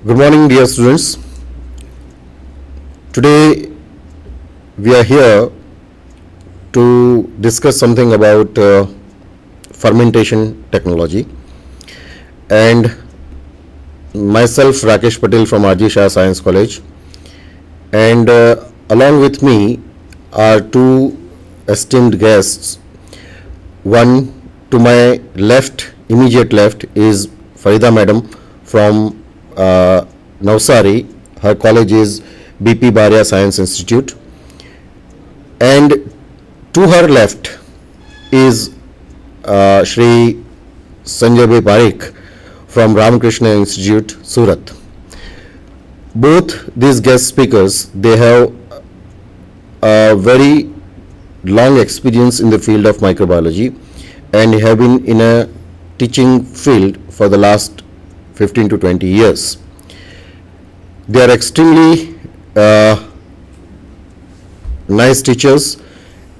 Good morning, dear students. Today we are here to discuss something about fermentation technology, and myself Rakesh Patel from AGIC Science College, and along with me are two esteemed guests. One to my left, immediate left, is Farida Madam from Navsari. Her college is BP Baria Science Institute, and to her left is Shri Sanjay Bhai Parikh from Ramakrishna Institute, Surat. Both these guest speakers, they have a very long experience in the field of microbiology and have been in a teaching field for the last 15 to 20 years. They are extremely nice teachers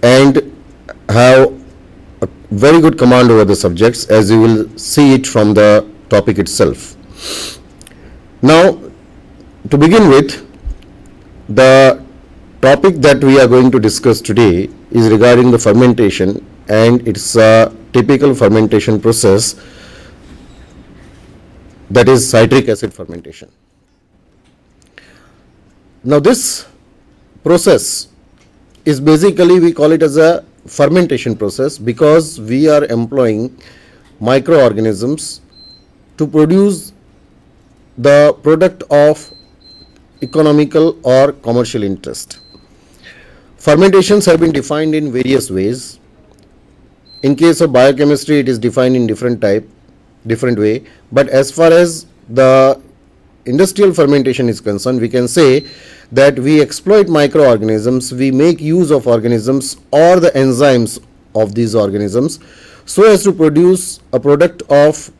and have a very good command over the subjects, as you will see it from the topic itself. Now, to begin with, the topic that we are going to discuss today is regarding the fermentation, and it's a typical fermentation process, that is citric acid fermentation. Now this process is basically, we call it as a fermentation process because we are employing microorganisms to produce the product of economical or commercial interest. Fermentations have been defined in various ways. In case of biochemistry, it is defined in different way, but as far as the industrial fermentation is concerned, we can say that we exploit microorganisms, we make use of organisms or the enzymes of these organisms so as to produce a product of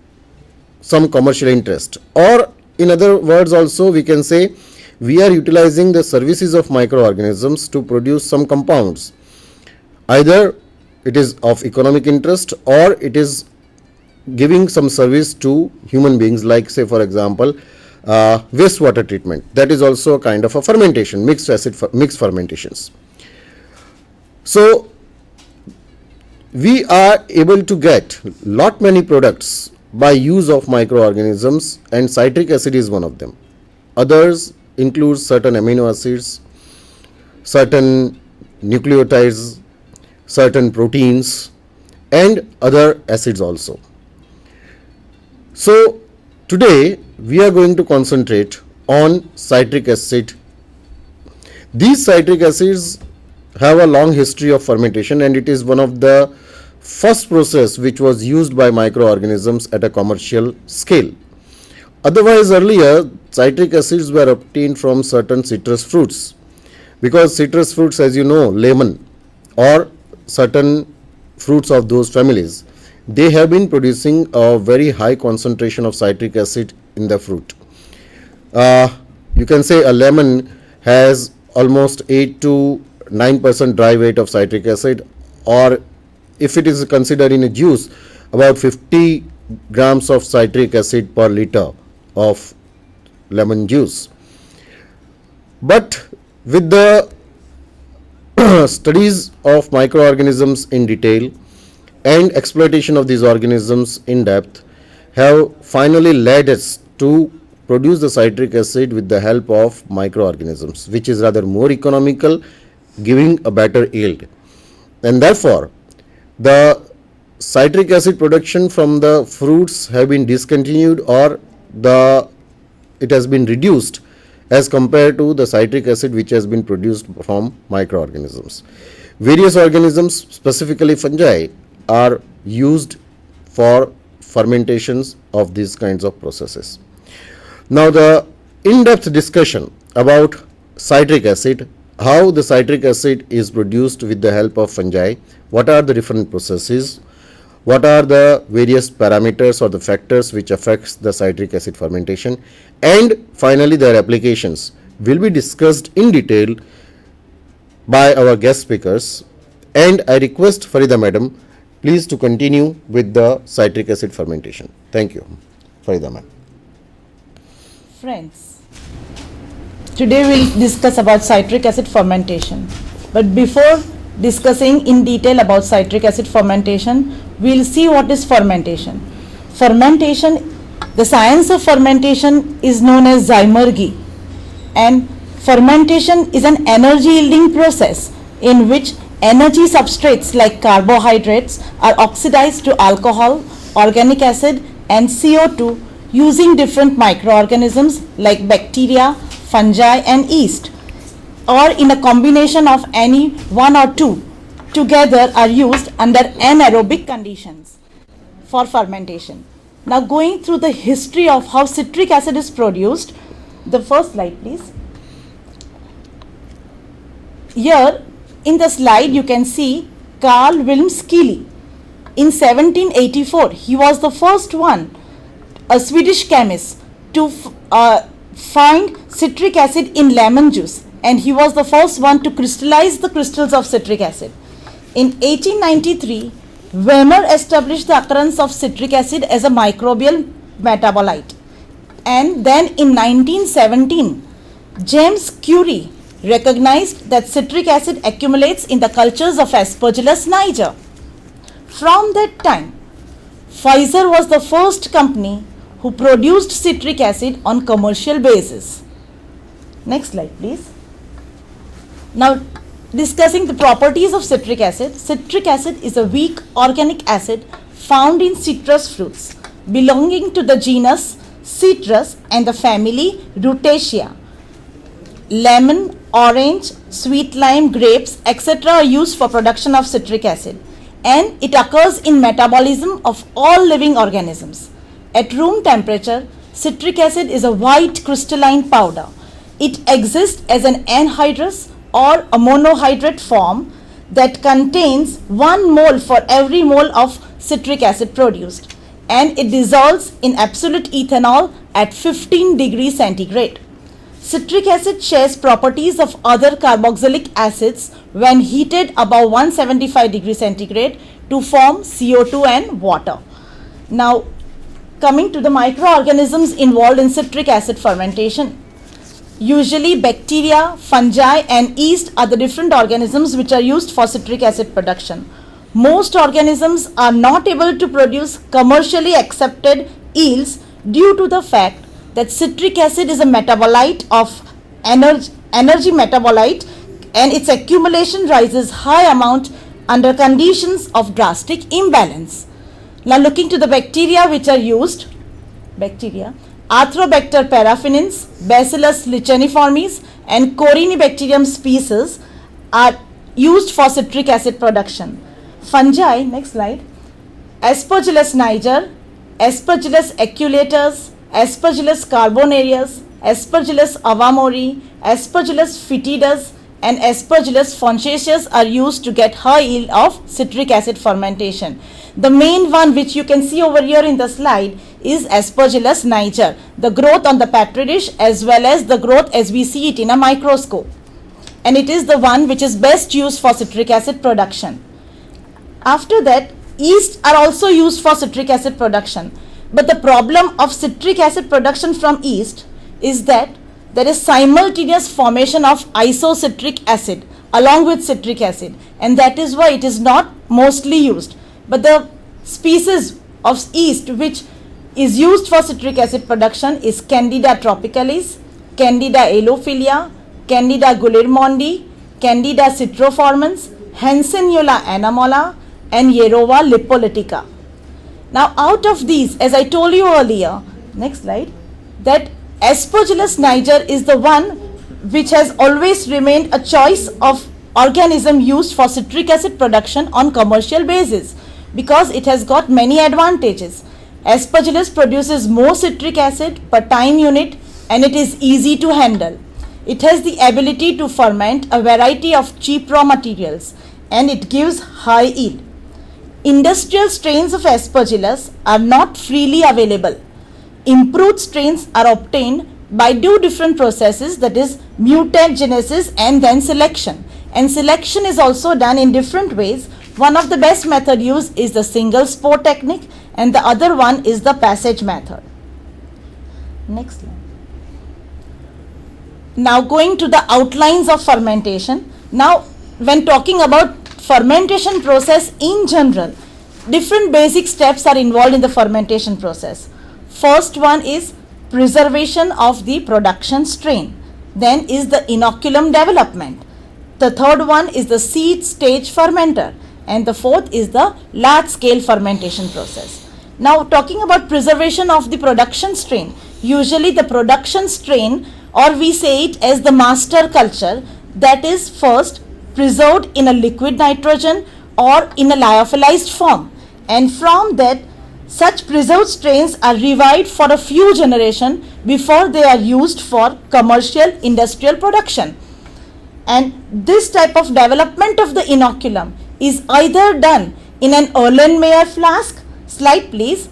some commercial interest, or in other words also we can say we are utilizing the services of microorganisms to produce some compounds. Either it is of economic interest or it is giving some service to human beings, like say for example wastewater treatment. That is also a kind of a fermentation, mixed fermentations. So we are able to get lot many products by use of microorganisms, and citric acid is one of them. Others include certain amino acids, certain nucleotides, certain proteins, and other acids also. So today we are going to concentrate on citric acid. These citric acids have a long history of fermentation, and it is one of the first process which was used by microorganisms at a commercial scale. Otherwise, earlier citric acids were obtained from certain citrus fruits, because citrus fruits, as you know, lemon or certain fruits of those families, they have been producing a very high concentration of citric acid in the fruit. You can say a lemon has almost 8 to 9% dry weight of citric acid, or if it is considered in a juice, about 50 grams of citric acid per liter of lemon juice. But with the studies of microorganisms in detail and exploitation of these organisms in depth have finally led us to produce the citric acid with the help of microorganisms, which is rather more economical, giving a better yield. And therefore the citric acid production from the fruits have been discontinued, or it has been reduced as compared to the citric acid which has been produced from microorganisms. Various organisms, specifically fungi, are used for fermentations of these kinds of processes. Now the in-depth discussion about citric acid, how the citric acid is produced with the help of fungi, what are the different processes, what are the various parameters or the factors which affects the citric acid fermentation, and finally their applications will be discussed in detail by our guest speakers. And I request Farida Madam please to continue with the citric acid fermentation. Thank you. Farida Madam. friends. Today we'll discuss about citric acid fermentation. But before discussing in detail about citric acid fermentation, we'll see what is fermentation. Fermentation, the science of fermentation is known as zymurgy, and fermentation is an energy yielding process in which energy substrates like carbohydrates are oxidized to alcohol, organic acid and CO2 using different microorganisms like bacteria, fungi and yeast, or in a combination of any one or two together are used under anaerobic conditions for fermentation. Now going through the history of how citric acid is produced, the first slide please. Here in the slide you can see Carl Wilhelm Scheele. In 1784 he was the first one, a Swedish chemist, to find citric acid in lemon juice, and he was the first one to crystallize the crystals of citric acid. In 1893 Wemer established the occurrence of citric acid as a microbial metabolite, and then in 1917 James Curie recognized that citric acid accumulates in the cultures of Aspergillus niger. From that time, Pfizer was the first company who produced citric acid on commercial basis. Next slide please. Now discussing the properties of citric acid. Citric acid is a weak organic acid found in citrus fruits belonging to the genus Citrus and the family Rutaceae. Lemon, orange, sweet lime, grapes, etc. are used for production of citric acid, and it occurs in metabolism of all living organisms. At room temperature, citric acid is a white crystalline powder. It exists as an anhydrous or a monohydrate form that contains 1 mole for every mole of citric acid produced, and it dissolves in absolute ethanol at 15 degrees centigrade. Citric acid shares properties of other carboxylic acids when heated above 175 degrees centigrade to form CO2 and water. Now, coming to the microorganisms involved in citric acid fermentation. Usually bacteria, fungi and yeast are the different organisms which are used for citric acid production. Most organisms are not able to produce commercially accepted yields due to the fact that citric acid is a metabolite of energy metabolite, and its accumulation rises high amount under conditions of drastic imbalance. Now looking to the bacteria which are used, Arthrobacter paraffinans, Bacillus licheniformis and Corynebacterium species are used for citric acid production. Fungi, next slide, Aspergillus niger, Aspergillus aculeatus, Aspergillus carbonarius, Aspergillus avamori, Aspergillus fetidus and Aspergillus fongacus are used to get high yield of citric acid fermentation. The main one which you can see over here in the slide is Aspergillus niger, the growth on the petri dish as well as the growth as we see it in a microscope, and it is the one which is best used for citric acid production. After that, yeast are also used for citric acid production, but the problem of citric acid production from yeast is that there is simultaneous formation of isocitric acid along with citric acid, and that is why it is not mostly used. But the species of yeast which is used for citric acid production is Candida tropicalis, Candida alophilia, Candida guillermondi, Candida citroformans, Hanseniola anamola and Yerova lipolytica. Now out of these, as I told you earlier, next slide, that Aspergillus niger is the one which has always remained a choice of organism used for citric acid production on commercial basis because it has got many advantages. Aspergillus produces more citric acid per time unit and it is easy to handle. It has the ability to ferment a variety of cheap raw materials and it gives high yield. Industrial strains of Aspergillus are not freely available. Improved strains are obtained by two different processes, that is mutagenesis and then selection. And selection is also done in different ways. One of the best method used is the single spore technique and the other one is the passage method. Next slide. Now going to the outlines of fermentation. Now when talking about fermentation process in general, different basic steps are involved in the fermentation process. First one is preservation of the production strain. Then is the inoculum development. The third one is the seed stage fermenter, and the fourth is the large scale fermentation process. Now talking about preservation of the production strain, usually the production strain, or we say it as the master culture, that is first preserved in a liquid nitrogen or in a lyophilized form, and from that such preserved strains are revived for a few generations before they are used for commercial industrial production. And this type of development of the inoculum is either done in an Erlenmeyer flask, slide please,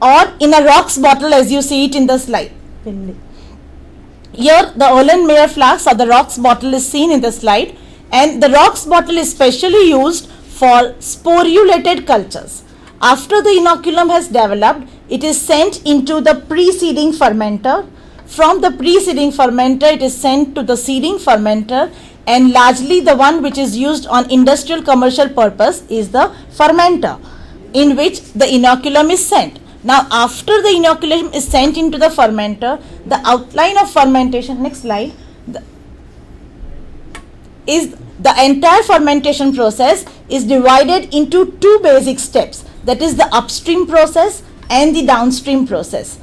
or in a rocks bottle as you see it in the slide. Here the Erlenmeyer flask or the rocks bottle is seen in the slide, and the rocks bottle is specially used for sporulated cultures. After the inoculum has developed, it is sent into the preceding fermenter. From the preceding fermenter, it is sent to the seeding fermenter, and largely the one which is used on industrial commercial purpose is the fermenter, in which the inoculum is sent. Now after the inoculum is sent into the fermenter, the outline of fermentation, next slide, is the entire fermentation process is divided into two basic steps, that is the upstream process and the downstream process.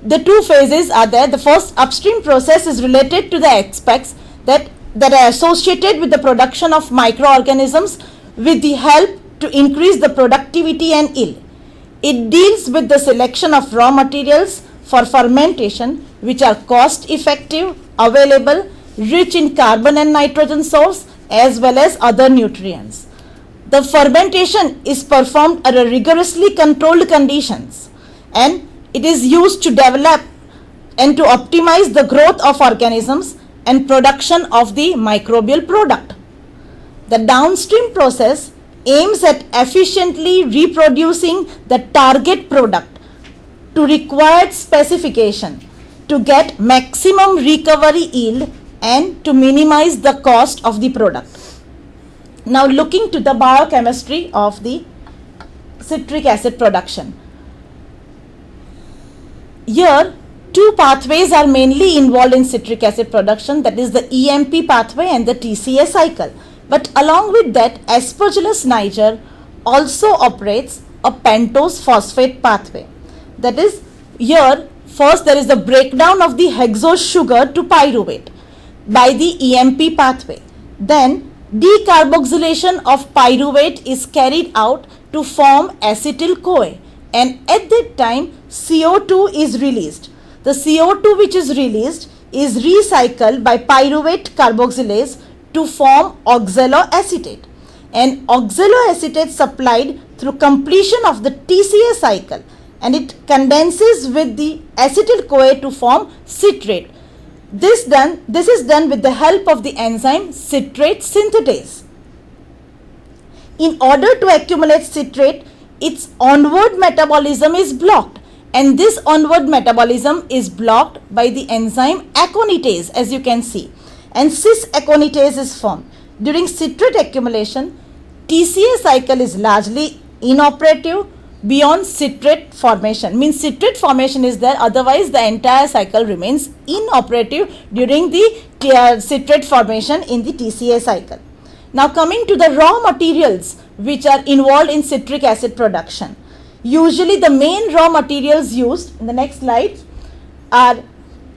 The two phases are there. The first upstream process is related to the aspects that are associated with the production of microorganisms with the help to increase the productivity and yield. It deals with the selection of raw materials for fermentation which are cost effective, available, rich in carbon and nitrogen source as well as other nutrients. The fermentation is performed under rigorously controlled conditions, and it is used to develop and to optimize the growth of organisms and production of the microbial product. The downstream process aims at efficiently reproducing the target product to required specification to get maximum recovery yield and to minimize the cost of the product. Now looking to the biochemistry of the citric acid production. Here two pathways are mainly involved in citric acid production, that is the EMP pathway and the TCA cycle. But along with that, Aspergillus niger also operates a pentose phosphate pathway. That is, here first there is the breakdown of the hexose sugar to pyruvate by the EMP pathway. Then decarboxylation of pyruvate is carried out to form acetyl-CoA, and at that time CO2 is released. The CO2 which is released is recycled by pyruvate carboxylase to form oxaloacetate, and oxaloacetate supplied through completion of the TCA cycle, and it condenses with the acetyl-CoA to form citrate. This is done with the help of the enzyme citrate synthetase. In order to accumulate citrate, its onward metabolism is blocked, and this onward metabolism is blocked by the enzyme aconitase, as you can see, and cis aconitase is formed. During citrate accumulation, TCA cycle is largely inoperative beyond citrate formation. Means citrate formation is there, otherwise the entire cycle remains inoperative during the citrate formation in the TCA cycle. Now coming to the raw materials which are involved in citric acid production. Usually the main raw materials used in the next slide are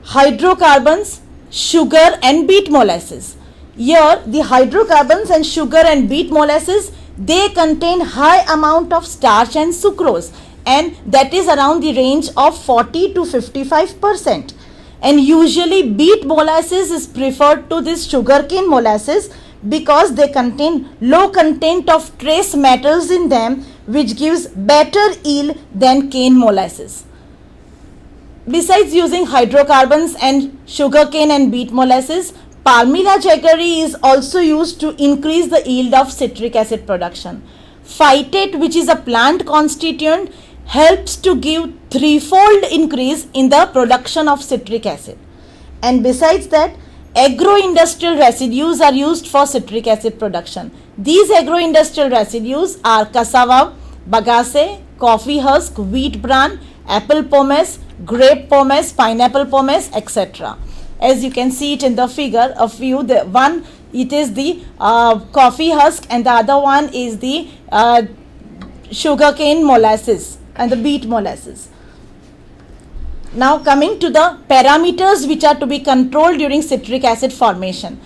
hydrocarbons, sugar and beet molasses. Here the hydrocarbons and sugar and beet molasses, they contain high amount of starch and sucrose, and that is around the range of 40 to 55%. And usually beet molasses is preferred to this sugarcane molasses because they contain low content of trace metals in them, which gives better yield than cane molasses. Besides using hydrocarbons and sugarcane and beet molasses, Palmilla jaggery is also used to increase the yield of citric acid production. Phytate, which is a plant constituent, helps to give threefold increase in the production of citric acid. And besides that, agro-industrial residues are used for citric acid production. These agro-industrial residues are cassava, bagasse, coffee husk, wheat bran, apple pomace, grape pomace, pineapple pomace, etc. As you can see it in the figure, a few, the one it is the coffee husk and the other one is the sugarcane molasses and the beet molasses. Now coming to the parameters which are to be controlled during citric acid formation.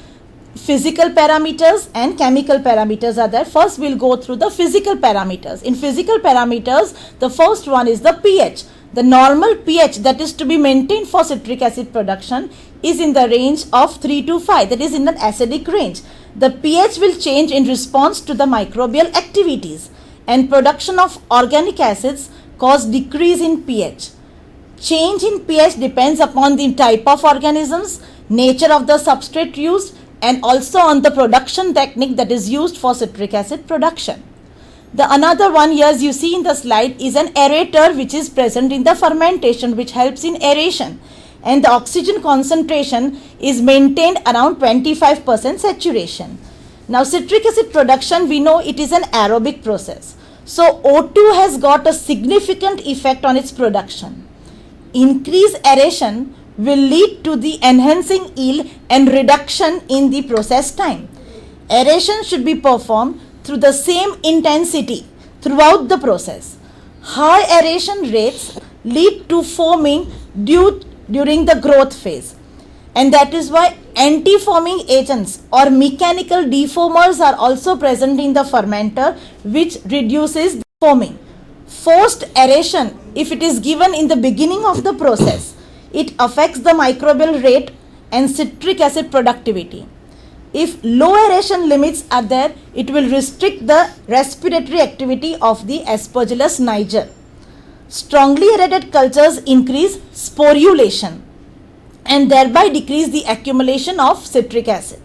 Physical parameters and chemical parameters are there. First we'll go through the physical parameters. In physical parameters, the first one is the pH. The normal pH that is to be maintained for citric acid production is in the range of 3 to 5, that is in an acidic range. The pH will change in response to the microbial activities, and production of organic acids cause decrease in pH. Change in pH depends upon the type of organisms, nature of the substrate used, and also on the production technique that is used for citric acid production. The another one here, as you see in the slide, is an aerator which is present in the fermentation, which helps in aeration, and the oxygen concentration is maintained around 25% saturation. Now citric acid production, we know it is an aerobic process. So O2 has got a significant effect on its production. Increased aeration will lead to the enhancing yield and reduction in the process time. Aeration should be performed through the same intensity throughout the process. High aeration rates lead to foaming during the growth phase, and that is why anti-foaming agents or mechanical defoamers are also present in the fermenter, which reduces the foaming. Forced aeration, if it is given in the beginning of the process, it affects the microbial rate and citric acid productivity. If low aeration limits are there, it will restrict the respiratory activity of the Aspergillus niger. Strongly aerated cultures increase sporulation and thereby decrease the accumulation of citric acid.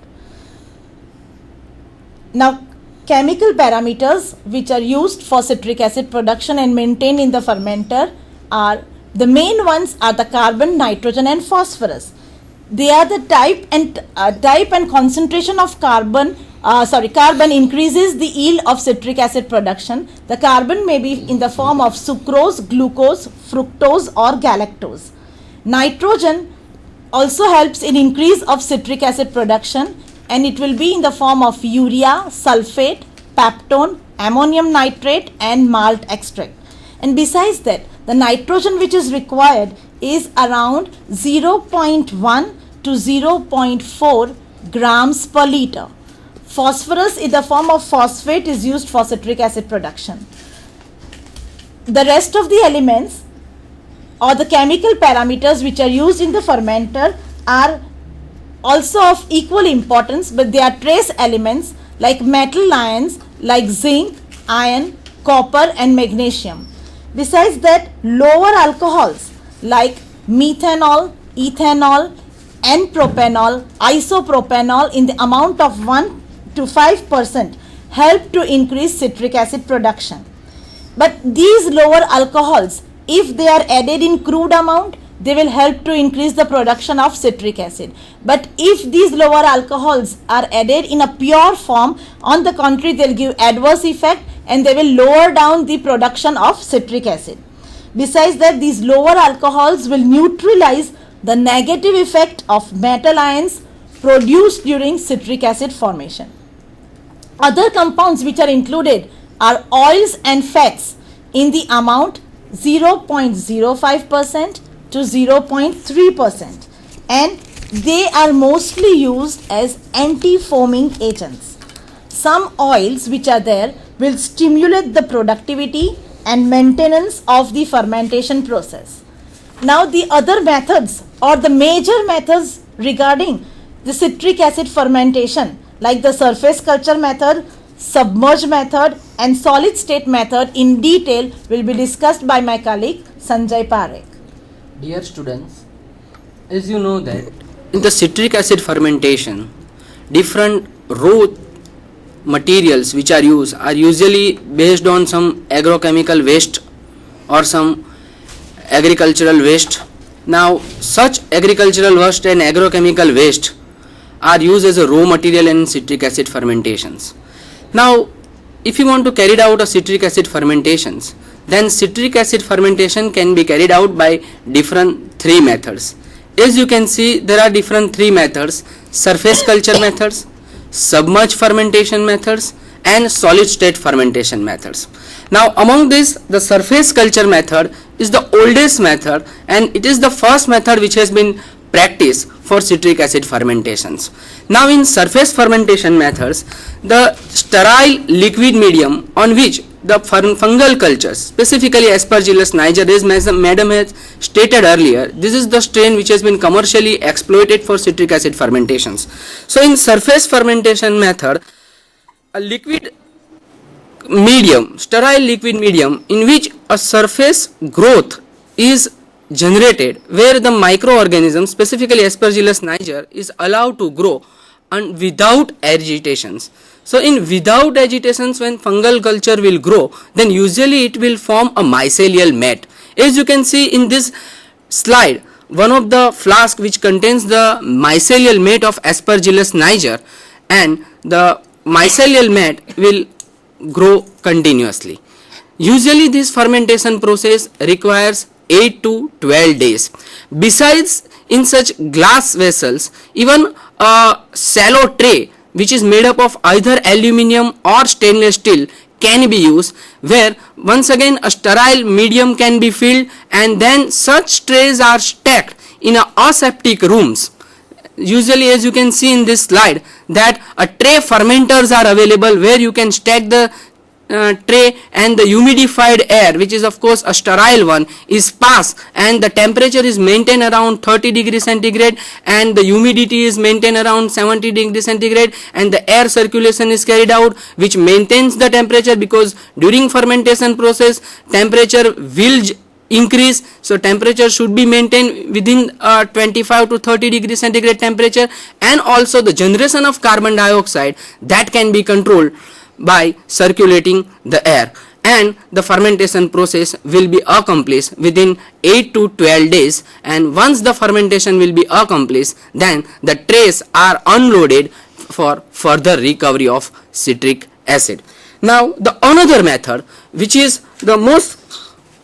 Now, chemical parameters which are used for citric acid production and maintained in the fermenter are, the main ones are the carbon, nitrogen and phosphorus. They are the type and concentration of carbon increases the yield of citric acid production. The carbon may be in the form of sucrose, glucose, fructose or galactose. Nitrogen also helps in increase of citric acid production, and it will be in the form of urea, sulfate, peptone, ammonium nitrate and malt extract. And besides that, the nitrogen which is required is around 0.1 to 0.4 grams per liter. Phosphorus in the form of phosphate is used for citric acid production. The rest of the elements or the chemical parameters which are used in the fermenter are also of equal importance, but they are trace elements like metal ions like zinc, iron, copper and magnesium. Besides that, lower alcohols like methanol, ethanol and propanol, isopropanol in the amount of 1 to 5% help to increase citric acid production. But these lower alcohols, if they are added in crude amount, they will help to increase the production of citric acid. But if these lower alcohols are added in a pure form, on the contrary, they will give adverse effect and they will lower down the production of citric acid. Besides that, these lower alcohols will neutralize the negative effect of metal ions produced during citric acid formation. Other compounds which are included are oils and fats in the amount 0.05% to 0.3%, and they are mostly used as anti-foaming agents. Some oils which are there will stimulate the productivity and maintenance of the fermentation process. Now the other methods or the major methods regarding the citric acid fermentation, like the surface culture method, submerged method and solid state method, in detail will be discussed by my colleague Sanjay Parekh. Dear students, as you know that in the citric acid fermentation, different raw materials which are used are usually based on some agrochemical waste or some agricultural waste Now, such agricultural waste and agrochemical waste are used as a raw material in citric acid fermentations. Now, if you want to carry out a citric acid fermentations, then citric acid fermentation can be carried out by different three methods. As you can see, there are different three methods: surface culture methods, submerged fermentation methods, and solid state fermentation methods. Now, among this, the surface culture method is the oldest method, and it is the first method which has been practiced for citric acid fermentations. Now, in surface fermentation methods, the sterile liquid medium on which the fungal cultures, specifically Aspergillus niger, as madam has stated earlier, this is the strain which has been commercially exploited for citric acid fermentations. So, in surface fermentation method, a liquid medium, sterile liquid medium in which a surface growth is generated, where the microorganisms, specifically Aspergillus niger, is allowed to grow and without agitations. So, in without agitations, when fungal culture will grow, then usually it will form a mycelial mat. As you can see in this slide, one of the flask which contains the mycelial mat of Aspergillus niger, and the mycelial mat will grow continuously. Usually this fermentation process requires 8 to 12 days. Besides, in such glass vessels, even a shallow tray which is made up of either aluminium or stainless steel can be used, where once again a sterile medium can be filled, and then such trays are stacked in a aseptic rooms. Usually, as you can see in this slide, that a tray fermenters are available where you can stack the tray, and the humidified air, which is of course a sterile one, is passed, and the temperature is maintained around 30 degrees centigrade, and the humidity is maintained around 70 degrees centigrade, and the air circulation is carried out, which maintains the temperature, because during fermentation process temperature will increase, so temperature should be maintained within 25 to 30 degrees centigrade temperature, and also the generation of carbon dioxide that can be controlled by circulating the air, and the fermentation process will be accomplished within 8 to 12 days, and once the fermentation will be accomplished, then the trays are unloaded for further recovery of citric acid. Now, the another method which is the most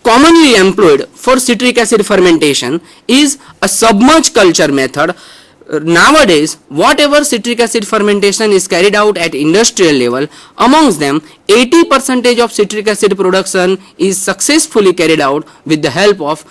commonly employed for citric acid fermentation is a submerged culture method. Nowadays, whatever citric acid fermentation is carried out at industrial level, amongst them 80% of citric acid production is successfully carried out with the help of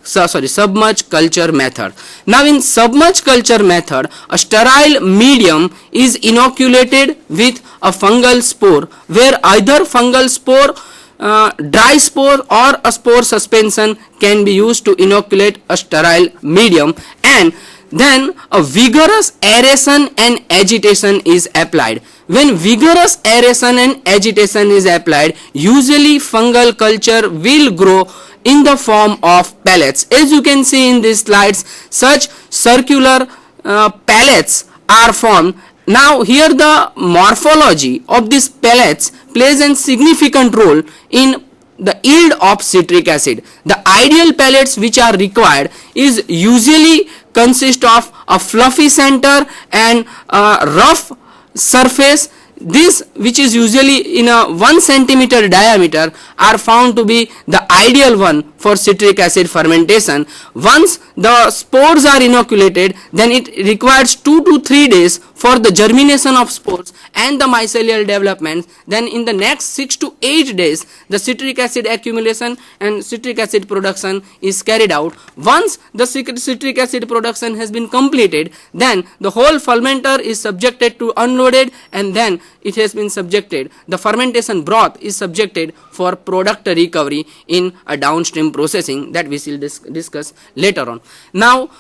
submerged culture method. Now, in submerged culture method, a sterile medium is inoculated with a fungal spore, where either fungal spore, dry spore, or a spore suspension can be used to inoculate a sterile medium, and then a vigorous aeration and agitation is applied. When vigorous aeration and agitation is applied, usually fungal culture will grow in the form of pellets. As you can see in these slides, such circular pellets are formed. Now, here the morphology of these pellets plays a significant role in the yield of citric acid. The ideal pellets which are required is usually consist of a fluffy center and a rough surface. This, which is usually in a 1 centimeter diameter, are found to be the ideal one for citric acid fermentation. Once the spores are inoculated, then it requires 2 to 3 days for the germination of spores and the mycelial development. Then in the next 6 to 8 days, the citric acid accumulation and citric acid production is carried out. Once the citric acid production has been completed, then the whole fermenter is subjected to unloaded, and then it has been subjected, the fermentation broth is subjected for product recovery in a downstream processing that we will discuss later on. Now,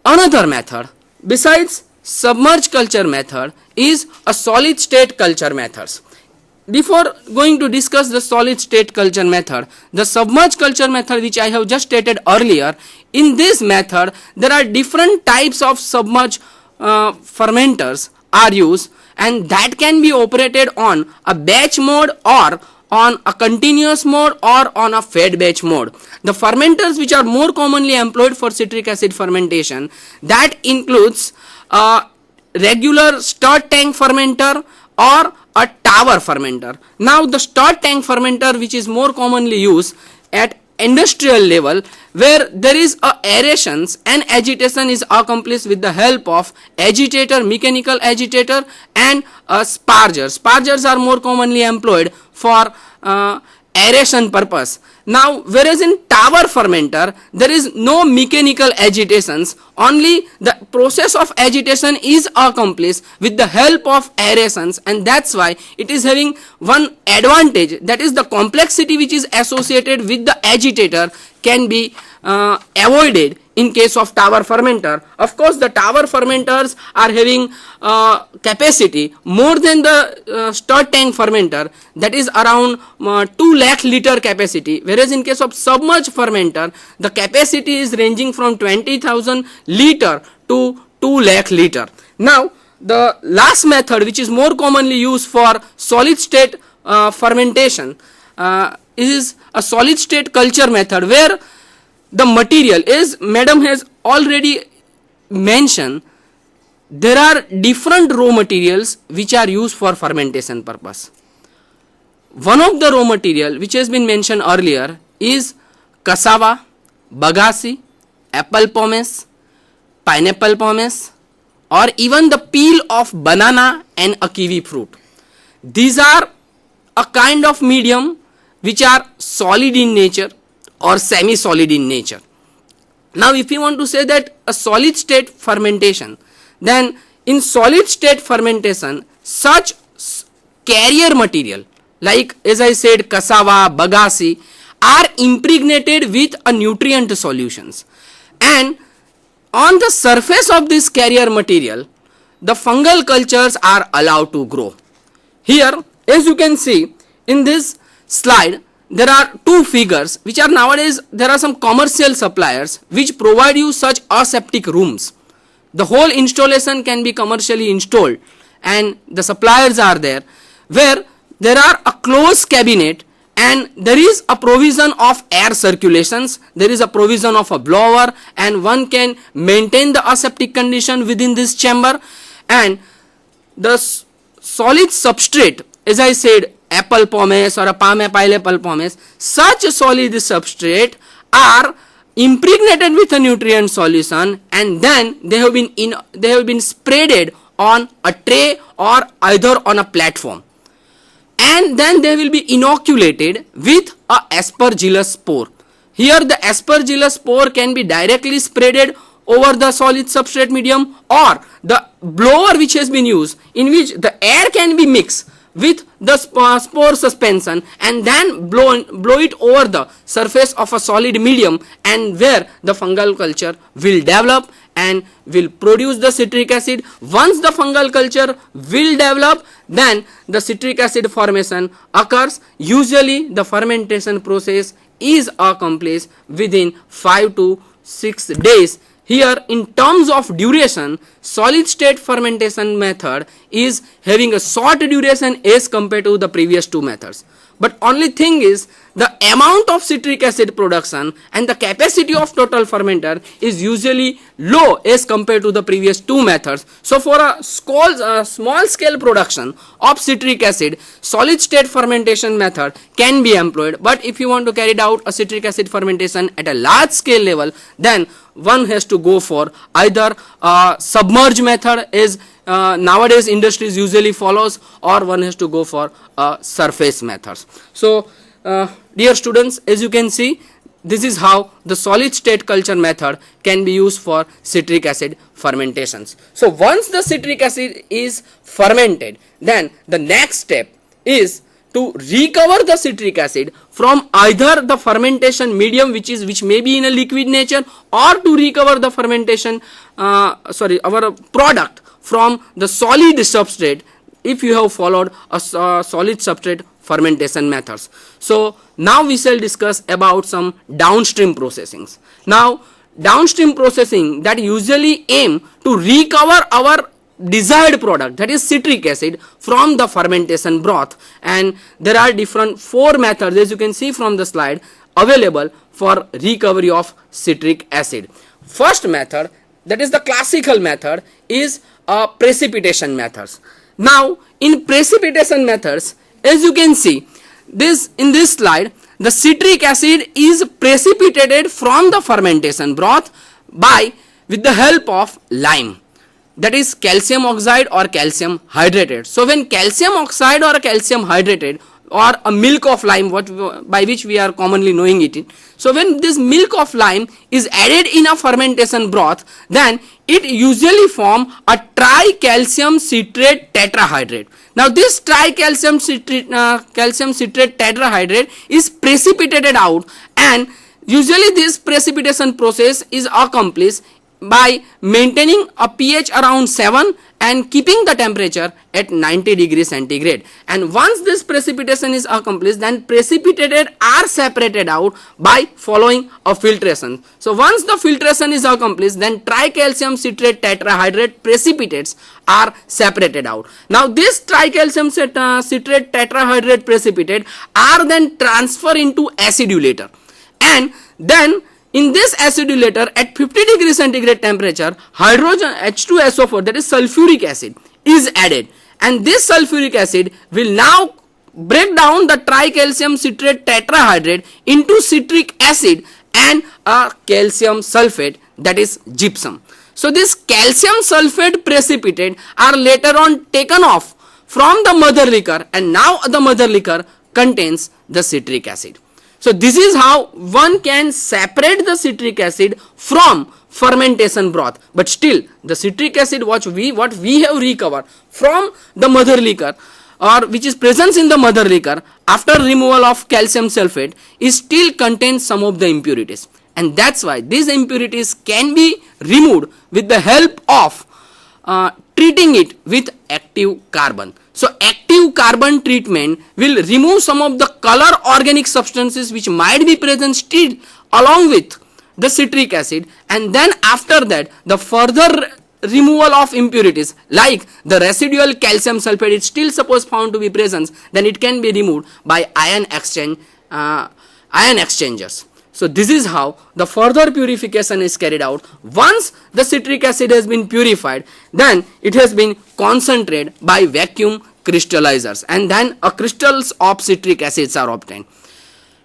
another method besides submerged culture method is a solid state culture methods. Before going to discuss the solid state culture method, the submerged culture method which I have just stated earlier, in this method there are different types of submerged fermenters are used, and that can be operated on a batch mode or on a continuous mode or on a fed batch mode. The fermenters which are more commonly employed for citric acid fermentation, that includes a regular stirred tank fermenter or a tower fermenter. Now the stirred tank fermenter, which is more commonly used at industrial level, where there is a aerations and agitation is accomplished with the help of agitator, mechanical agitator, and spargers. Spargers are more commonly employed for aeration purpose. Now, whereas in tower fermenter, there is no mechanical agitations, only the process of agitation is accomplished with the help of aerations, and that's why it is having one advantage, that is the complexity which is associated with the agitator can be avoided in case of tower fermenter. Of course, the tower fermenters are having capacity more than the stirred tank fermenter, that is around 2 lakh liter capacity, whereas in case of submerged fermenter, the capacity is ranging from 20,000 liter to 2 lakh liter. Now, the last method which is more commonly used for solid state fermentation is a solid state culture method, where the material is, madam has already mentioned, there are different raw materials which are used for fermentation purpose. One of the raw material which has been mentioned earlier is cassava, bagasse, apple pomace, pineapple pomace, or even the peel of banana and a kiwi fruit. These are a kind of medium which are solid in nature or semi-solid in nature. Now, if you want to say that a solid state fermentation, then in solid state fermentation, such carrier material like, as I said, cassava, bagasse are impregnated with a nutrient solutions, and on the surface of this carrier material, the fungal cultures are allowed to grow. Here, as you can see in this slide, there are two figures which are nowadays, there are some commercial suppliers which provide you such aseptic rooms. The whole installation can be commercially installed, and the suppliers are there, where there are a closed cabinet and there is a provision of air circulations, there is a provision of a blower, and one can maintain the aseptic condition within this chamber. And the solid substrate, as I said, apple pomace or a pineapple pomace, such solid substrate are impregnated with a nutrient solution, and then they have been spreaded on a tray or either on a platform, and then they will be inoculated with a aspergillus spore. Here the aspergillus spore can be directly spreaded over the solid substrate medium, or the blower which has been used, in which the air can be mixed with the spore suspension and then blow it over the surface of a solid medium, and where the fungal culture will develop and will produce the citric acid. Once the fungal culture will develop, then the citric acid formation occurs. Usually the fermentation process is accomplished within 5 to 6 days. Here, in terms of duration, solid state fermentation method is having a short duration as compared to the previous two methods. But only thing is, the amount of citric acid production and the capacity of total fermenter is usually low as compared to the previous two methods. So for a small scale production of citric acid, solid state fermentation method can be employed. But if you want to carry out a citric acid fermentation at a large scale level, then one has to go for either submerged method, as nowadays industries usually follows, or one has to go for surface methods. So dear students, as you can see, this is how the solid state culture method can be used for citric acid fermentations. So once the citric acid is fermented, then the next step is to recover the citric acid from either the fermentation medium which may be in a liquid nature, or to recover the fermentation our product from the solid substrate if you have followed a solid substrate fermentation methods. So now we shall discuss about some downstream processings. Now downstream processing that usually aim to recover our desired product, that is citric acid, from the fermentation broth. And there are different 4 methods, as you can see from the slide, available for recovery of citric acid. First method, that is the classical method, is precipitation methods. Now in precipitation methods, as you can see this in this slide, the citric acid is precipitated from the fermentation broth with the help of lime, that is calcium oxide or calcium hydrated. So when calcium oxide or calcium hydrated or a milk of lime, by which we are commonly knowing it, so when this milk of lime is added in a fermentation broth, then it usually form a tricalcium citrate tetrahydrate. Now this tricalcium calcium citrate tetrahydrate is precipitated out, and usually this precipitation process is accomplished by maintaining a pH around 7 and keeping the temperature at 90 degrees centigrade. And once this precipitation is accomplished, then precipitated are separated out by following a filtration. So once the filtration is accomplished, then tricalcium citrate tetrahydrate precipitates are separated out. Now this tricalcium citrate tetrahydrate precipitate are then transferred into acidulator, and then in this acidulator at 50 degree centigrade temperature, hydrogen H2SO4, that is sulfuric acid, is added, and this sulfuric acid will now break down the tricalcium citrate tetrahydrate into citric acid and a calcium sulfate, that is gypsum. So this calcium sulfate precipitate are later on taken off from the mother liquor, and now the mother liquor contains the citric acid. So this is how one can separate the citric acid from fermentation broth. But still the citric acid what we have recovered from the mother liquor, or which is present in the mother liquor after removal of calcium sulfate, is still contains some of the impurities, and that's why these impurities can be removed with the help of treating it with active carbon. So active carbon treatment will remove some of the color organic substances which might be present still along with the citric acid, and then after that the further removal of impurities like the residual calcium sulfate is still supposed found to be present, then it can be removed by ion exchangers. So this is how the further purification is carried out. Once the citric acid has been purified, then it has been concentrated by vacuum crystallizers, and then crystals of citric acids are obtained.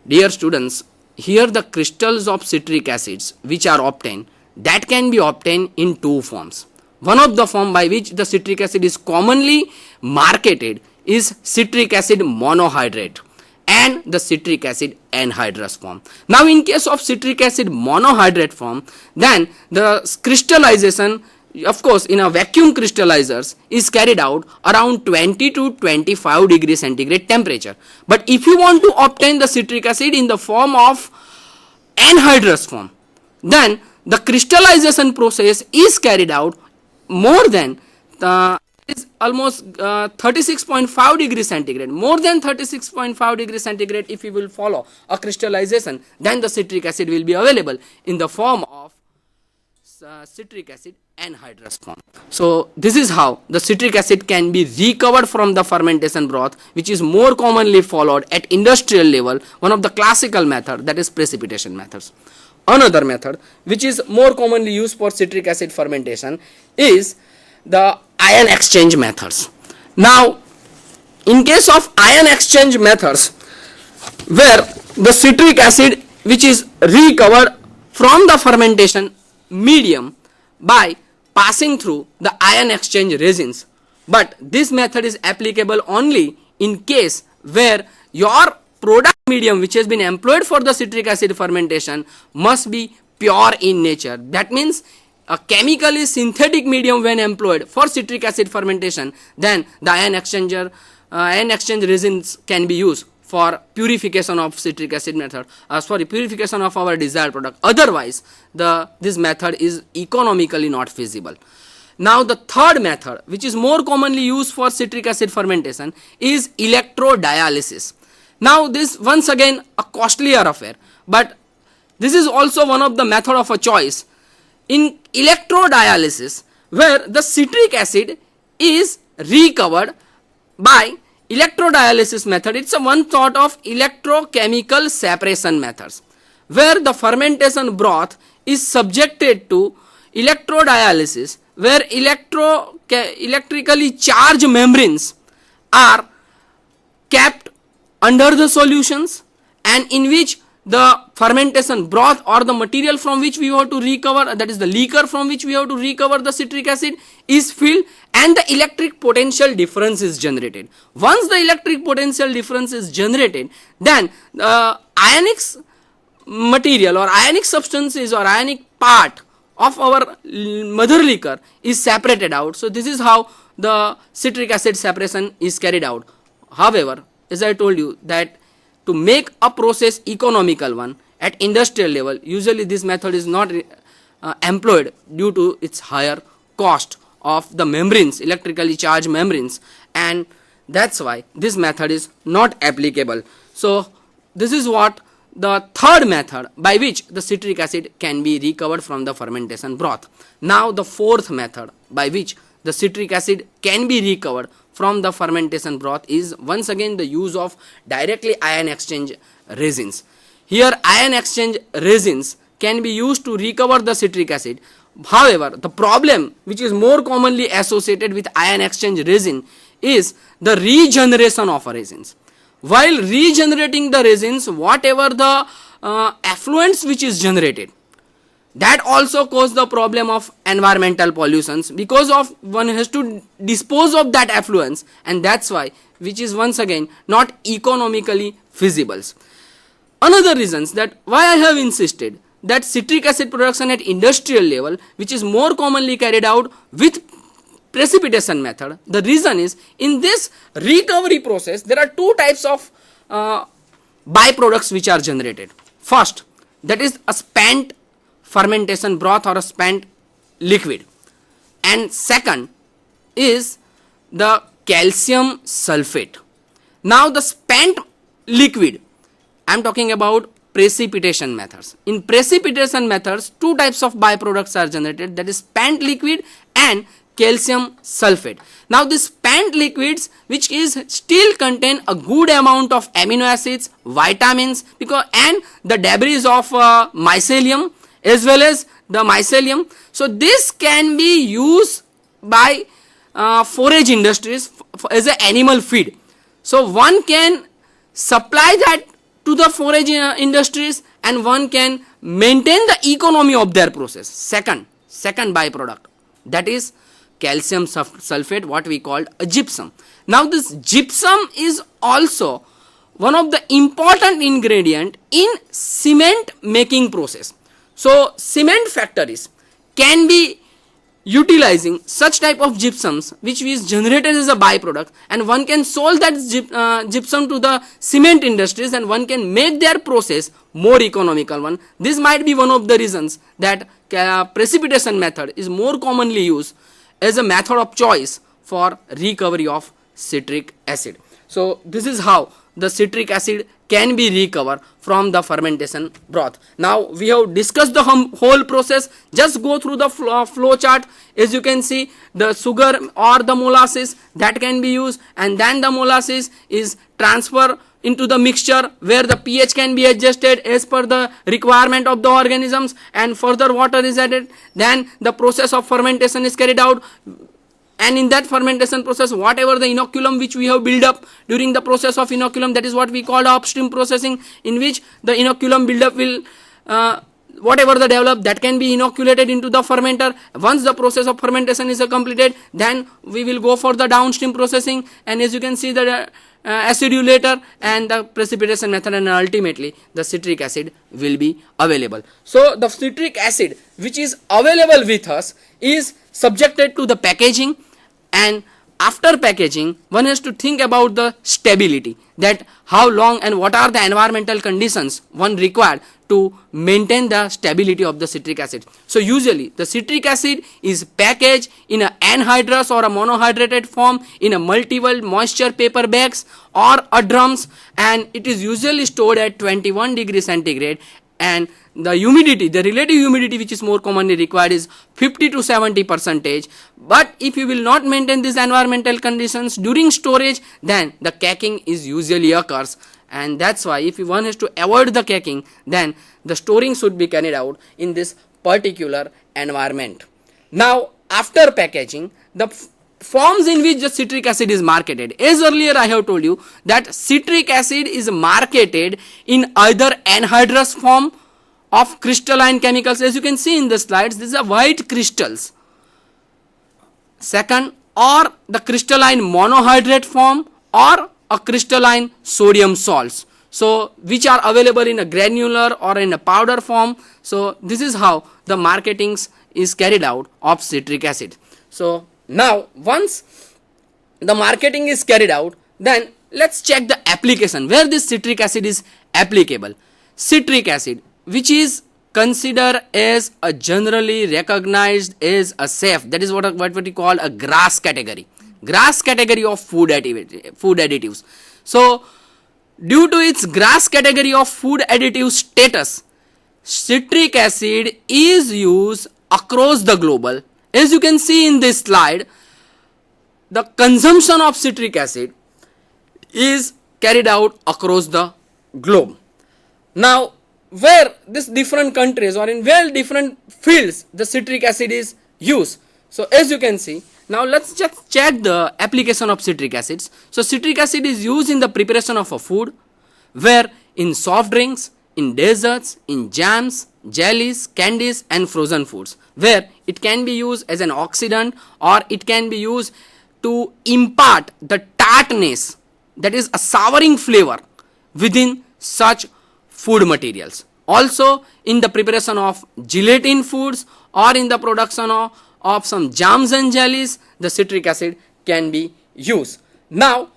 Dear students, here the crystals of citric acids which are obtained, that can be obtained in 2 forms. One of the form by which the citric acid is commonly marketed is citric acid monohydrate and the citric acid anhydrous form. Now in case of citric acid monohydrate form, then the crystallization, of course in a vacuum crystallizers, is carried out around 20 to 25 degree centigrade temperature. But if you want to obtain the citric acid in the form of anhydrous form, then the crystallization process is carried out more than is almost 36.5 degrees centigrade, more than 36.5 degrees centigrade. If you will follow a crystallization, then the citric acid will be available in the form of citric acid anhydrous form. So this is how the citric acid can be recovered from the fermentation broth, which is more commonly followed at industrial level, one of the classical method, that is precipitation methods. Another method which is more commonly used for citric acid fermentation is the ion exchange methods. Now in case of ion exchange methods, where the citric acid which is recovered from the fermentation medium by passing through the ion exchange resins, but this method is applicable only in case where your product medium which has been employed for the citric acid fermentation must be pure in nature. That means a chemically synthetic medium when employed for citric acid fermentation, then the ion exchange resins can be used for purification of citric acid method, purification of our desired product. Otherwise this method is economically not feasible. Now the third method which is more commonly used for citric acid fermentation is electrodialysis. Now this once again a costlier affair, but this is also one of the method of a choice in electrodialysis, where the citric acid is recovered by electrodialysis method. It's a one sort of electrochemical separation methods where the fermentation broth is subjected to electrodialysis, where electrically charged membranes are kept under the solutions, and in which the fermentation broth or the material from which we have to recover, that is the liquor from which we have to recover the citric acid, is filled, and the electric potential difference is generated. Once the electric potential difference is generated, then the ionic material or ionic substances or ionic part of our mother liquor is separated out. So this is how the citric acid separation is carried out. However, as I told you that to make a process economical one at industrial level, usually this method is not employed due to its higher cost of the membranes, electrically charged membranes, and that's why this method is not applicable. So this is what the third method by which the citric acid can be recovered from the fermentation broth. Now the fourth method by which the citric acid can be recovered from the fermentation broth is once again the use of directly ion exchange resins. Here ion exchange resins can be used to recover the citric acid. However, the problem which is more commonly associated with ion exchange resin is the regeneration of resins. While regenerating the resins, whatever the effluents which is generated, that also cause the problem of environmental pollutions, because of one has to dispose of that effluents, and that's why which is once again not economically feasible. Another reasons that why I have insisted that citric acid production at industrial level, which is more commonly carried out with precipitation method, the reason is in this recovery process there are two types of byproducts which are generated. First, that is a spent fermentation broth or a spent liquid, and second is the calcium sulfate. Now the spent liquid, I am talking about precipitation methods. In precipitation methods, two types of byproducts are generated, that is spent liquid and calcium sulfate. Now these spent liquids which is still contain a good amount of amino acids, vitamins, because and the debris of mycelium as well as the mycelium. So this can be used by forage industries as an animal feed. So one can supply that to the forage industries and one can maintain the economy of their process. Second byproduct, that is calcium sulfate, what we called a gypsum. Now this gypsum is also one of the important ingredient in cement making process. So cement factories can be utilizing such type of gypsums which is generated as a byproduct, and one can sell that gypsum to the cement industries and one can make their process more economical one. This might be one of the reasons that precipitation method is more commonly used as a method of choice for recovery of citric acid. So this is how the citric acid can be recovered from the fermentation broth. Now we have discussed the whole process. Just go through the flow chart. As you can see, the sugar or the molasses that can be used, and then the molasses is transferred into the mixture where the pH can be adjusted as per the requirement of the organisms, and further water is added. Then the process of fermentation is carried out, and in that fermentation process whatever the inoculum which we have built up during the process of inoculum, that is what we call upstream processing, in which the inoculum buildup will whatever the develop that can be inoculated into the fermenter. Once the process of fermentation is completed, then we will go for the downstream processing, and as you can see the acidulator and the precipitation method, and ultimately the citric acid will be available. So the citric acid which is available with us is subjected to the packaging, and after packaging one has to think about the stability, that how long and what are the environmental conditions one required to maintain the stability of the citric acid. So usually the citric acid is packaged in a anhydrous or a monohydrated form in a multiple moisture paper bags or a drums, and it is usually stored at 21 degrees centigrade and the humidity, the relative humidity which is more commonly required is 50 to 70%. But if you will not maintain these environmental conditions during storage, then the caking is usually occurs, and that's why if one has to avoid the caking, then the storing should be carried out in this particular environment. Now after packaging, the forms in which the citric acid is marketed, as earlier I have told you that citric acid is marketed in either anhydrous form of crystalline chemicals, as you can see in the slides, these are white crystals. Second, or the crystalline monohydrate form, or a crystalline sodium salts, so which are available in a granular or in a powder form. So this is how the marketing is carried out of citric acid. So now once the marketing is carried out, then let's check the application where this citric acid is applicable. Citric acid, which is considered as a generally recognized as a safe, that is what we call a grass category of food additives. So due to its grass category of food additive status, citric acid is used across the globe. As you can see in this slide, the consumption of citric acid is carried out across the globe. Now where these different countries or in where different fields the citric acid is used. So as you can see, now let's just check the application of citric acids. So citric acid is used in the preparation of a food, where in soft drinks, in desserts, in jams, jellies, candies and frozen foods, where it can be used as an oxidant, or it can be used to impart the tartness, that is a souring flavor within such food materials. Also in the preparation of gelatin foods or in the production of some jams and jellies, the citric acid can be used. Now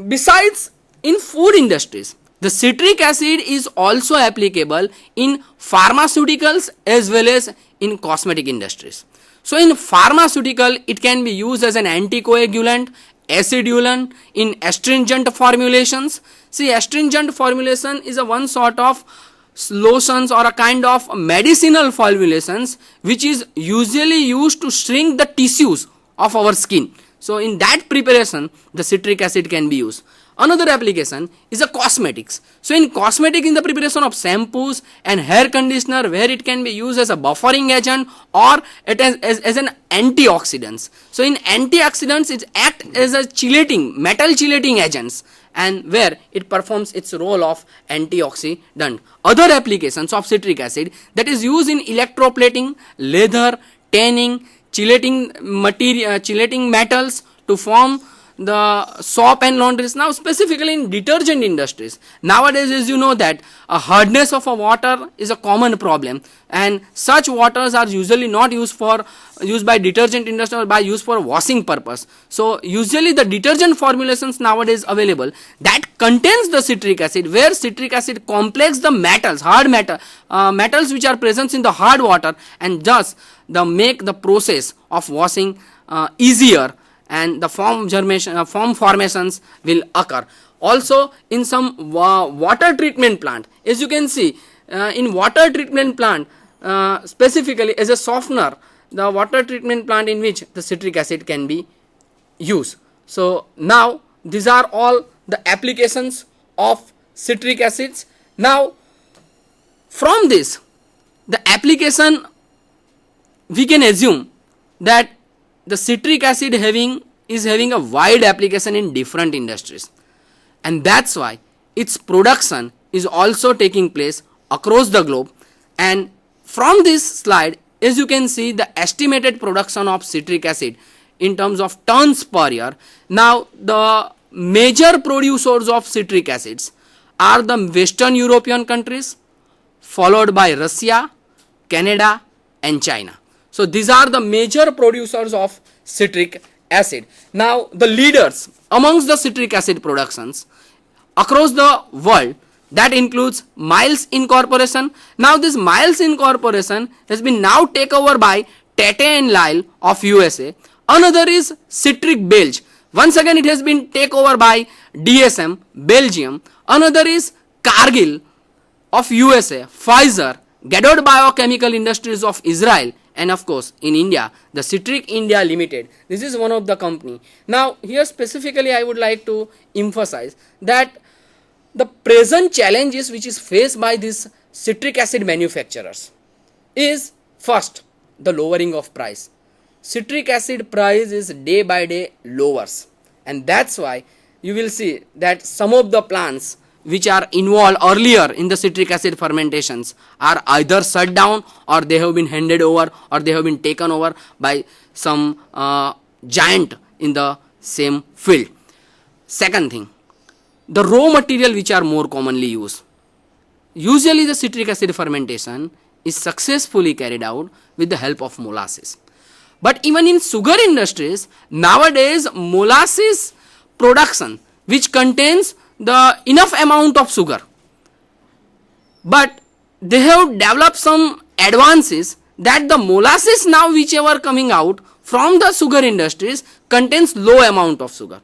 besides in food industries, the citric acid is also applicable in pharmaceuticals as well as in cosmetic industries. So in pharmaceutical, it can be used as an anticoagulant, acidulant, in astringent formulations. See, astringent formulation is a one sort of lotions or a kind of medicinal formulations which is usually used to shrink the tissues of our skin. So in that preparation, the citric acid can be used. Another application is a cosmetics. So in cosmetic, in the preparation of shampoos and hair conditioner, where it can be used as a buffering agent or it as an antioxidants. So in antioxidants, it acts as a chelating, metal chelating agents, and where it performs its role of antioxidant. Other applications of citric acid that is used in electroplating, leather, tanning, chelating material, chelating metals to form the soap and laundries. Now specifically in detergent industries, nowadays as you know that a hardness of a water is a common problem, and such waters are usually not used by detergent industry or used for washing purpose. So usually the detergent formulations nowadays available that contains the citric acid, where citric acid complex the metals, metals which are present in the hard water, and thus make the process of washing easier, and the form formations will occur. Also in some water treatment plant, as you can see in water treatment plant, specifically as a softener, the water treatment plant in which the citric acid can be used. So now these are all the applications of citric acids. Now from this, the application, we can assume that the citric acid is having a wide application in different industries, and that's why its production is also taking place across the globe. And from this slide, as you can see, the estimated production of citric acid in terms of tons per year. Now the major producers of citric acids are the Western European countries, followed by Russia, Canada and China. So these are the major producers of citric acid. Now the leaders amongst the citric acid productions across the world, that includes Miles Incorporation. Now this Miles Incorporation has been now taken over by Tate and Lyle of USA. Another is Citric Belge. Once again it has been taken over by DSM Belgium. Another is Cargill of USA, Pfizer, Gadot Biochemical Industries of Israel, and of course in India, the Citric India Limited. This is one of the company. Now here specifically I would like to emphasize that the present challenges which is faced by these citric acid manufacturers is first the lowering of price. Citric acid price is day by day lowers, and that's why you will see that some of the plants which are involved earlier in the citric acid fermentations are either shut down, or they have been handed over, or they have been taken over by some giant in the same field. Second thing, the raw material which are more commonly used. Usually the citric acid fermentation is successfully carried out with the help of molasses. But even in sugar industries, nowadays molasses production which contains the enough amount of sugar, but they have developed some advances that the molasses now whichever coming out from the sugar industries contains low amount of sugar.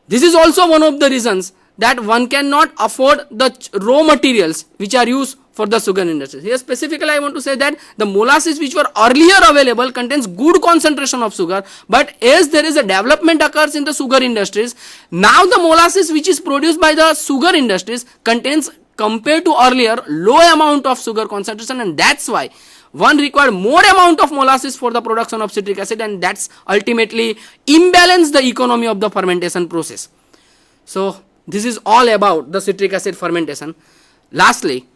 This is also one of the reasons that one cannot afford the raw materials which are used for the sugar industry. Here specifically I want to say that the molasses which were earlier available contains good concentration of sugar, but as there is a development occurs in the sugar industries, now the molasses which is produced by the sugar industries contains, compared to earlier, low amount of sugar concentration, and that's why one required more amount of molasses for the production of citric acid, and that's ultimately imbalance the economy of the fermentation process. So this is all about the citric acid fermentation. Lastly,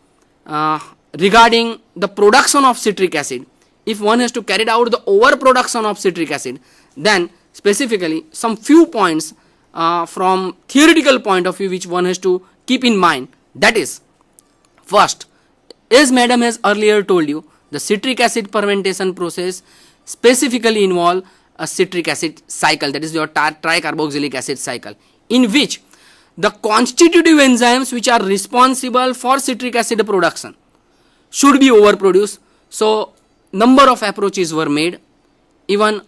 regarding the production of citric acid, if one has to carry out the overproduction of citric acid, then specifically some few points from theoretical point of view which one has to keep in mind. That is, first, as madam has earlier told you, the citric acid fermentation process specifically involve a citric acid cycle, that is your tricarboxylic acid cycle, in which the constitutive enzymes which are responsible for citric acid production should be overproduced. So number of approaches were made. Even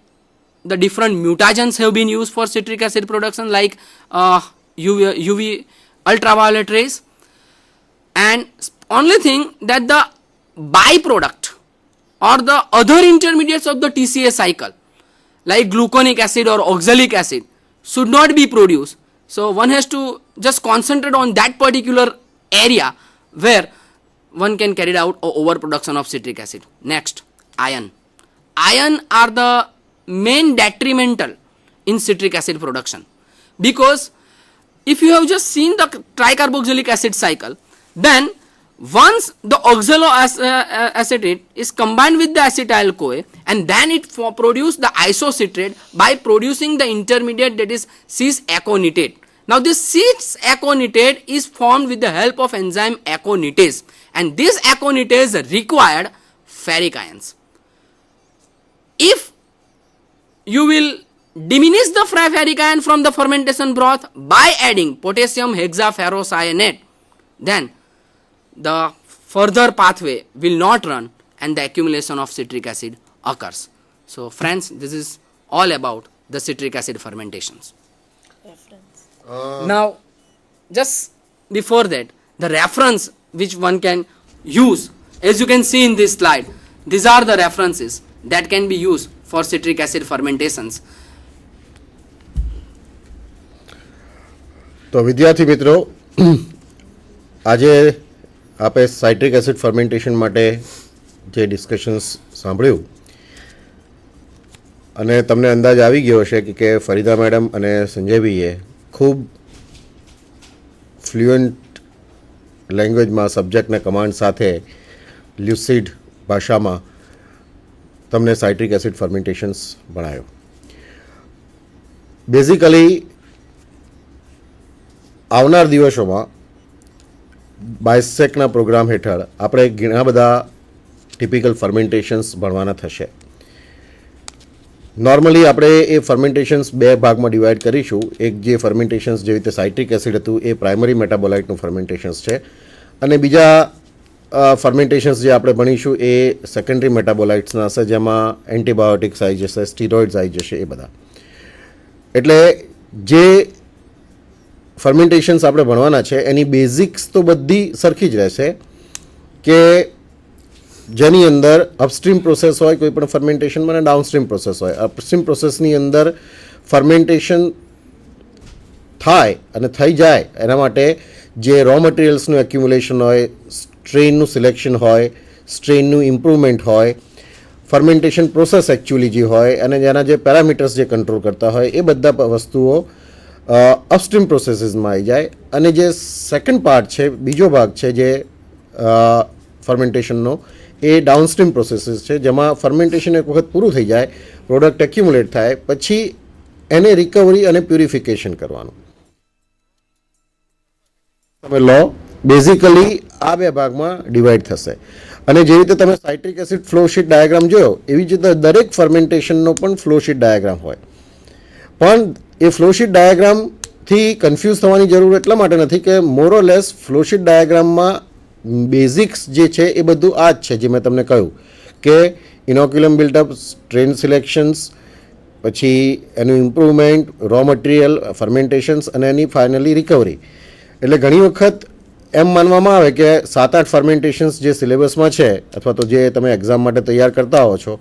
the different mutagens have been used for citric acid production, like UV ultraviolet rays, and only thing that the byproduct or the other intermediates of the TCA cycle like gluconic acid or oxalic acid should not be produced. So one has to just concentrate on that particular area where one can carry out overproduction of citric acid. Next, iron. Iron are the main detrimental in citric acid production, because if you have just seen the tricarboxylic acid cycle, then once the oxaloacetate is combined with the acetyl CoA, and then it produce the isocitrate by producing the intermediate, that is cis-aconitate. Now this cis-aconitate is formed with the help of enzyme aconitase, and this aconitase required ferric ions. If you will diminish the ferric ion from the fermentation broth by adding potassium hexaferrocyanate, then the further pathway will not run and the accumulation of citric acid occurs. So friends, this is all about the citric acid fermentations. Now just before that, the reference which one can use, as you can see in this slide, these are the references that can be used for citric acid fermentations. તો વિદ્યાર્થી મિત્રો, આજે આપણે citric acid fermentation માટે જે discussions સાંભળ્યું, અને તમને અંદાજ આવી ગયો હશે કે ફરીદા મેડમ અને સંજયભાઈએ ખૂબ ફ્લુઅન્ટ લેંગ્વેજમાં સબ્જેક્ટના કમાન્ડ સાથે લ્યુસિડ ભાષામાં તમને સાઇટ્રિક એસિડ ફર્મેન્ટેશન્સ ભણાયો. બેઝિકલી આવનાર દિવસોમાં બાયસેકના પ્રોગ્રામ હેઠળ આપણે ઘણા બધા ટિપિકલ ફર્મેન્ટેશન્સ ભણવાના થશે. નોર્મલી આપણે એ ફર્મેન્ટેશન્સ બે ભાગમાં ડિવાઈડ કરીશું. એક જે ફર્મેન્ટેશન્સ જેવી રીતે સાઇટ્રિક એસિડ હતું એ પ્રાઇમરી મેટાબોલાઇટનું ફર્મેન્ટેશન્સ છે, અને બીજા ફર્મેન્ટેશન્સ જે આપણે ભણીશું એ સેકન્ડરી મેટાબોલાઇટ્સના હશે, જેમાં એન્ટીબાયોટિક્સ આવી જશે, સ્ટીરોઇડ્સ આવી જશે, એ બધા. એટલે જે ફર્મેન્ટેશન્સ આપણે ભણવાના છે એની બેઝિક્સ તો બધી સરખી જ રહેશે કે જેની અંદર અપસ્ટ્રીમ પ્રોસેસ હોય કોઈ પણ ફર્મેન્ટેશનમાં અને ડાઉનસ્ટ્રીમ પ્રોસેસ હોય. અપસ્ટ્રીમ પ્રોસેસની અંદર ફર્મેન્ટેશન થાય અને થઈ જાય એના માટે જે રો મટીરિયલ્સનું એક્યુમ્યુલેશન હોય, સ્ટ્રેનનું સિલેક્શન હોય, સ્ટ્રેનનું ઇમ્પ્રુવમેન્ટ હોય, ફર્મેન્ટેશન પ્રોસેસ એકચ્યુઅલી જે હોય અને જેના જે પેરામીટર્સ જે કંટ્રોલ કરતા હોય એ બધા વસ્તુઓ અપસ્ટ્રીમ પ્રોસેસીસમાં આવી જાય. અને જે સેકન્ડ પાર્ટ છે, બીજો ભાગ છે જે ફર્મેન્ટેશનનો, એ ડાઉનસ્ટ્રીમ પ્રોસેસીસ છે જેમાં ફર્મેન્ટેશન એક વખત પૂરું થઈ જાય, પ્રોડક્ટ એક્યુમ્યુલેટ થાય, પછી એને રિકવરી અને પ્યુરિફિકેશન કરવાનું. તમે લો બેઝિકલી આ બે ભાગમાં ડિવાઈડ થશે. અને જે રીતે તમે citric acid flow sheet diagram જોયો એવી જ રીતે દરેક ફર્મેન્ટેશનનો પણ ફ્લો શીટ ડાયાગ્રામ હોય. પણ એ ફ્લો શીટ ડાયાગ્રામથી કન્ફ્યુઝ થવાની જરૂર એટલા માટે નથી કે મોરોલેસ ફ્લો શીટ ડાયાગ્રામમાં બેઝિક્સ જે છે એ બધું આ જ છે જે મેં તમને કહ્યું કે ઇનોક્યુલમ બિલ્ટઅપ, સ્ટ્રેન સિલેક્શન્સ, પછી એનું ઇમ્પ્રુવમેન્ટ, રો મટીરિયલ, ફર્મેન્ટેશન્સ અને એની ફાઇનલી રિકવરી. એટલે ઘણી વખત એમ માનવામાં આવે કે 7-8 ફર્મેન્ટેશન્સ જે સિલેબસમાં છે અથવા તો જે તમે એક્ઝામ માટે તૈયાર કરતા હો છો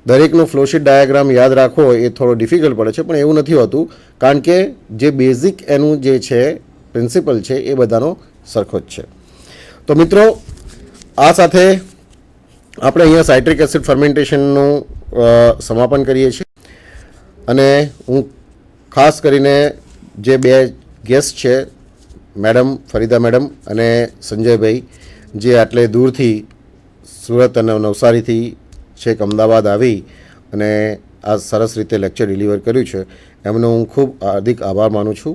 દરેકનો ફ્લોશીટ ડાયાગ્રામ યાદ રાખવો એ થોડો ડિફિકલ્ટ પડે છે, પણ એવું નથી હોતું કારણ કે જે બેઝિક એનું જે છે પ્રિન્સિપલ છે એ બધાનો સરખો જ છે. તો મિત્રો, આ સાથે આપણે અહીંયા સાઇટ્રિક એસિડ ફર્મેન્ટેશનનું સમાપન કરીએ છીએ. અને હું ખાસ કરીને જે બે ગેસ્ટ છે, મેડમ ફરીદા મેડમ અને સંજયભાઈ, જે આટલે દૂરથી સુરત અને નવસારીથી છેક અમદાવાદ આવી અને આ સરસ રીતે લેક્ચર ડિલિવર કર્યું છે, એમનો હું ખૂબ હાર્દિક આભાર માનું છું.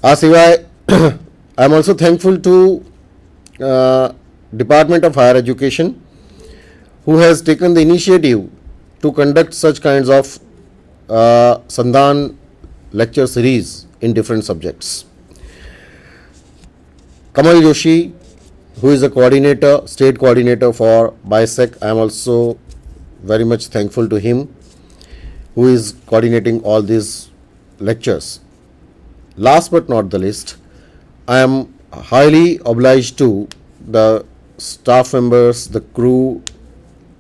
આ સિવાય I am also thankful to Department of Higher Education who has taken the initiative to conduct such kinds of SANDHAN lecture series in different subjects. Kamal Joshi, who is a coordinator, state coordinator for BIOSEC, I am also very much thankful to him, who is coordinating all these lectures. Last but not the least, I am highly obliged to the staff members, the crew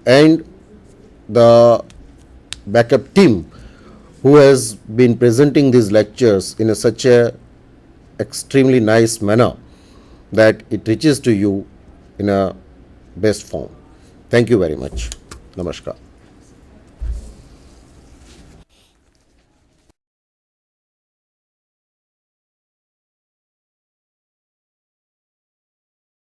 and the backup team who has been presenting these lectures in such a extremely nice manner that it reaches to you in a best form. Thank you very much. Namaskar.